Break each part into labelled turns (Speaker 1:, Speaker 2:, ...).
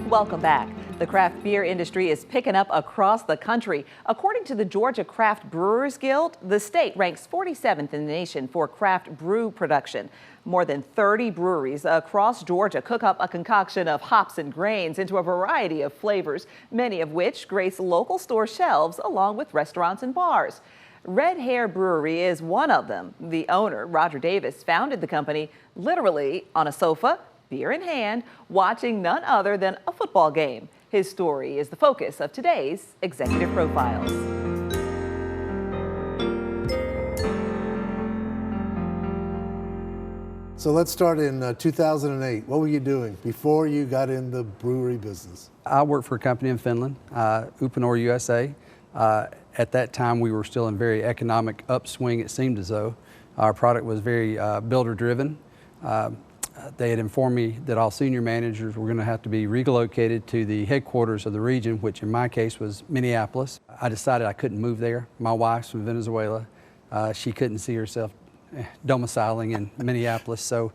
Speaker 1: Welcome back. The craft beer industry is picking up across the country. According to the Georgia Craft Brewers Guild, the state ranks 47th in the nation for craft brew production. More than 30 breweries across Georgia cook up a concoction of hops and grains into a variety of flavors, many of which grace local store shelves along with restaurants and bars. Red Hare Brewery is one of them. The owner, Roger Davis, founded the company literally on a sofa, beer in hand, watching none other than a football game. His story is the focus of today's Executive Profiles.
Speaker 2: So let's start in 2008. What were you doing before you got in the brewery business?
Speaker 3: I worked for a company in Finland, Uponor USA. At that time, we were still in very economic upswing, it seemed as though. Our product was very builder-driven. They had informed me that all senior managers were going to have to be relocated to the headquarters of the region, which in my case was Minneapolis. I decided I couldn't move there. My wife's from Venezuela. She couldn't see herself domiciling in Minneapolis, so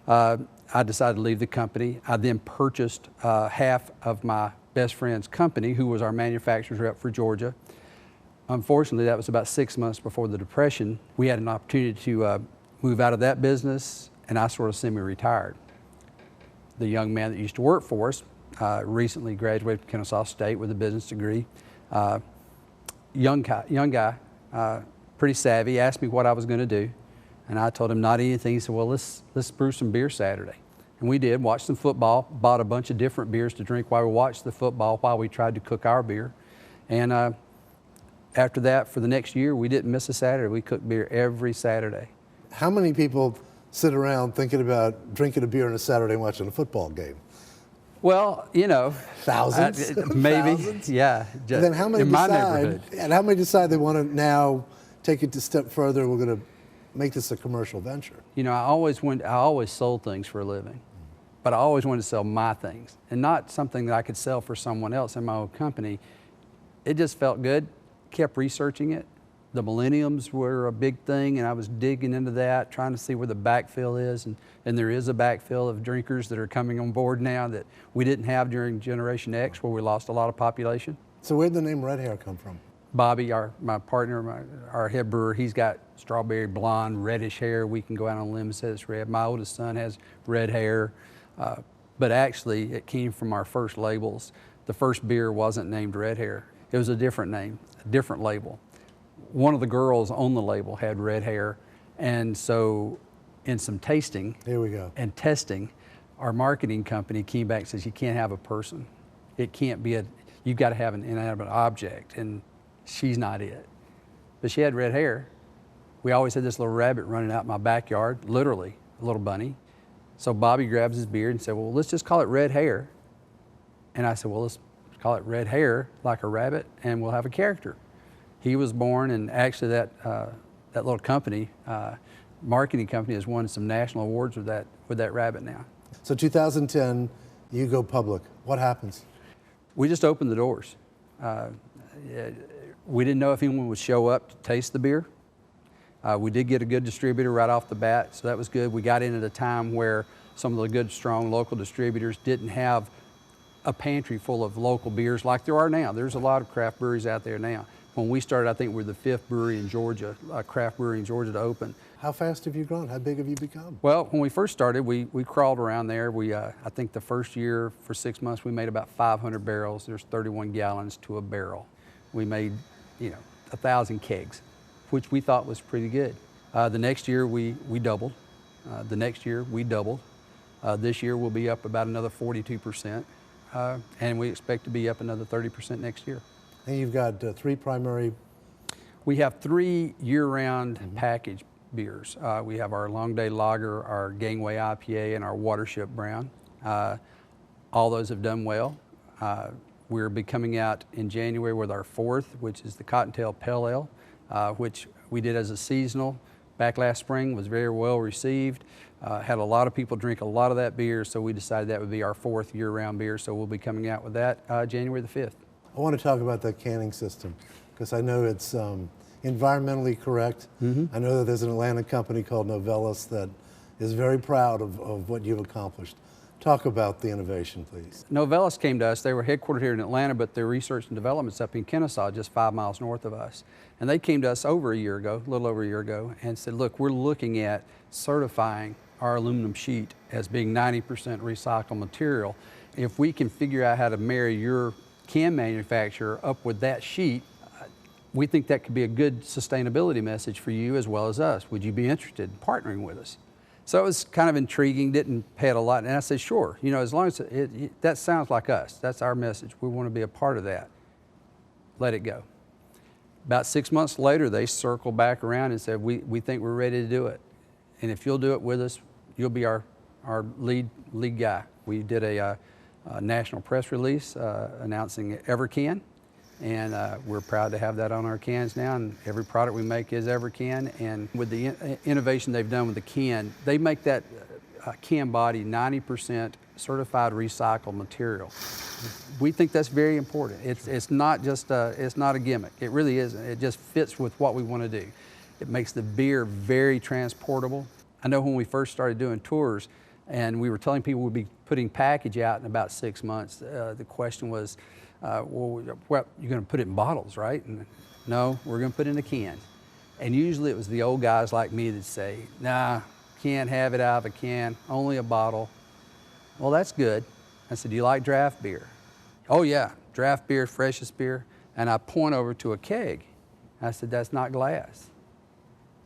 Speaker 3: I decided to leave the company. I then purchased half of my best friend's company, who was our manufacturer's rep for Georgia. Unfortunately, that was about 6 months before the Depression. We had an opportunity to move out of that business, and I sort of semi-retired. The young man that used to work for us recently graduated from Kennesaw State with a business degree. Young guy, pretty savvy, asked me what I was going to do, and I told him not anything. He said, well, let's brew some beer Saturday. And we did, watched some football, bought a bunch of different beers to drink while we watched the football, while we tried to cook our beer. And after that, for the next year, we didn't miss a Saturday. We cooked beer every Saturday.
Speaker 2: How many people sit around thinking about drinking a beer on a Saturday and watching a football game?
Speaker 3: Well, you know,
Speaker 2: thousands,
Speaker 3: maybe,
Speaker 2: thousands?
Speaker 3: yeah.
Speaker 2: And then how many
Speaker 3: in my
Speaker 2: decide?
Speaker 3: neighborhood.
Speaker 2: And how many decide they want to now take it a step further? We're going to make this a commercial venture.
Speaker 3: You know, I always sold things for a living, but I always wanted to sell my things, and not something that I could sell for someone else in my own company. It just felt good. Kept researching it. The millenniums were a big thing, and I was digging into that, trying to see where the backfill is, and there is a backfill of drinkers that are coming on board now that we didn't have during Generation X, where we lost a lot of population.
Speaker 2: So where'd the name Red Hare come from?
Speaker 3: Bobby, my partner, our head brewer, he's got strawberry blonde, reddish hair. We can go out on a limb and say it's red. My oldest son has red hair, but actually it came from our first labels. The first beer wasn't named Red Hare. It was a different name, a different label. One of the girls on the label had red hair, and so in some tasting
Speaker 2: Here we go.
Speaker 3: and testing, our marketing company came back and says, you can't have a person. It can't be you've got to have an inanimate object, and she's not it. But she had red hair. We always had this little rabbit running out in my backyard, literally, a little bunny. So Bobby grabs his beard and said, well, let's just call it Red Hare. And I said, well, let's call it Red Hare, like a rabbit, and we'll have a character. He was born, and actually that little company, marketing company, has won some national awards with that rabbit now.
Speaker 2: So 2010, you go public. What happens?
Speaker 3: We just opened the doors. We didn't know if anyone would show up to taste the beer. We did get a good distributor right off the bat, so that was good. We got in at a time where some of the good, strong local distributors didn't have a pantry full of local beers like there are now. There's a lot of craft breweries out there now. When we started, I think we're the 5th brewery in Georgia, craft brewery in Georgia to open.
Speaker 2: How fast have you grown? How big have you become?
Speaker 3: Well, when we first started, we crawled around there. I think the first year, for 6 months, we made about 500 barrels. There's 31 gallons to a barrel. We made, 1,000 kegs, which we thought was pretty good. The next year, we doubled. The next year, we doubled. This year, we'll be up about another 42%, and we expect to be up another 30% next year.
Speaker 2: And you've got 3 primary...
Speaker 3: We have 3 year-round package beers. We have our Long Day Lager, our Gangway IPA, and our Watership Brown. All those have done well. We'll be coming out in January with our 4th, which is the Cottontail Pale Ale, which we did as a seasonal. Back last spring, was very well received. Had a lot of people drink a lot of that beer, so we decided that would be our 4th year-round beer, so we'll be coming out with that January the 5th.
Speaker 2: I want to talk about the canning system, because I know environmentally correct. I know that there's an Atlanta company called Novellus that is very proud of what you've accomplished. Talk about the innovation, please.
Speaker 3: Novellus came to us. They were headquartered here in Atlanta, but their research and development's up in Kennesaw, just 5 miles north of us. And they came to us over a year ago, a little over a year ago, and said, look, we're looking at certifying our aluminum sheet as being 90% recycled material. If we can figure out how to marry your can manufacturer up with that sheet, we think that could be a good sustainability message for you as well as us. Would you be interested in partnering with us? So it was kind of intriguing, didn't pay it a lot. And I said, sure, you know, as long as that sounds like us, that's our message. We want to be a part of that. Let it go. About 6 months later, they circled back around and said, we think we're ready to do it. And if you'll do it with us, you'll be our lead guy. We did a national press release announcing EverCan. And we're proud to have that on our cans now, and every product we make is EverCan. And with the innovation they've done with the can, they make that can body 90% certified recycled material. We think that's very important. It's not just it's not a gimmick. It really isn't. It just fits with what we want to do. It makes the beer very transportable. I know when we first started doing tours, and we were telling people we'd be putting package out in about 6 months, the question was, well, you're going to put it in bottles, right? And no, we're going to put it in a can. And usually it was the old guys like me that say, nah, can't have it out of a can, only a bottle. Well, that's good. I said, do you like draft beer? Oh yeah, draft beer, freshest beer. And I point over to a keg. I said, that's not glass.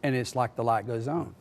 Speaker 3: And it's like the light goes on.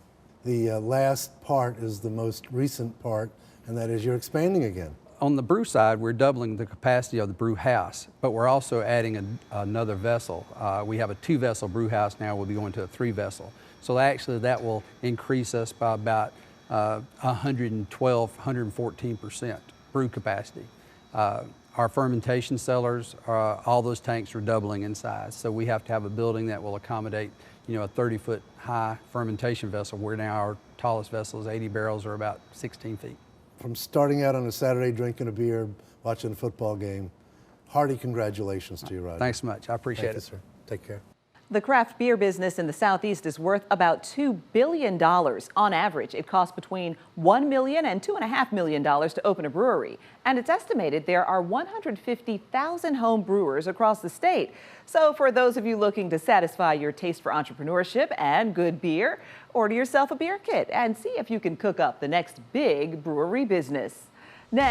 Speaker 2: The last part is the most recent part, and that is you're expanding again.
Speaker 3: On the brew side, we're doubling the capacity of the brew house, but we're also adding another vessel. We have a 2-vessel brew house now. We'll be going to a 3-vessel. So actually that will increase us by about 112, 114% brew capacity. Our fermentation cellars, all those tanks are doubling in size. So we have to have a building that will accommodate, you know, a 30-foot high fermentation vessel, where now our tallest vessels, 80 barrels, are about 16 feet.
Speaker 2: From starting out on a Saturday drinking a beer, watching a football game, hearty congratulations to you, Roger.
Speaker 3: Thanks so much. I appreciate it.
Speaker 2: Thank you, sir. Take care.
Speaker 1: The craft beer business in the Southeast is worth about $2 billion. On average, it costs between $1 million and $2.5 million to open a brewery. And it's estimated there are 150,000 home brewers across the state. So for those of you looking to satisfy your taste for entrepreneurship and good beer, order yourself a beer kit and see if you can cook up the next big brewery business. Next.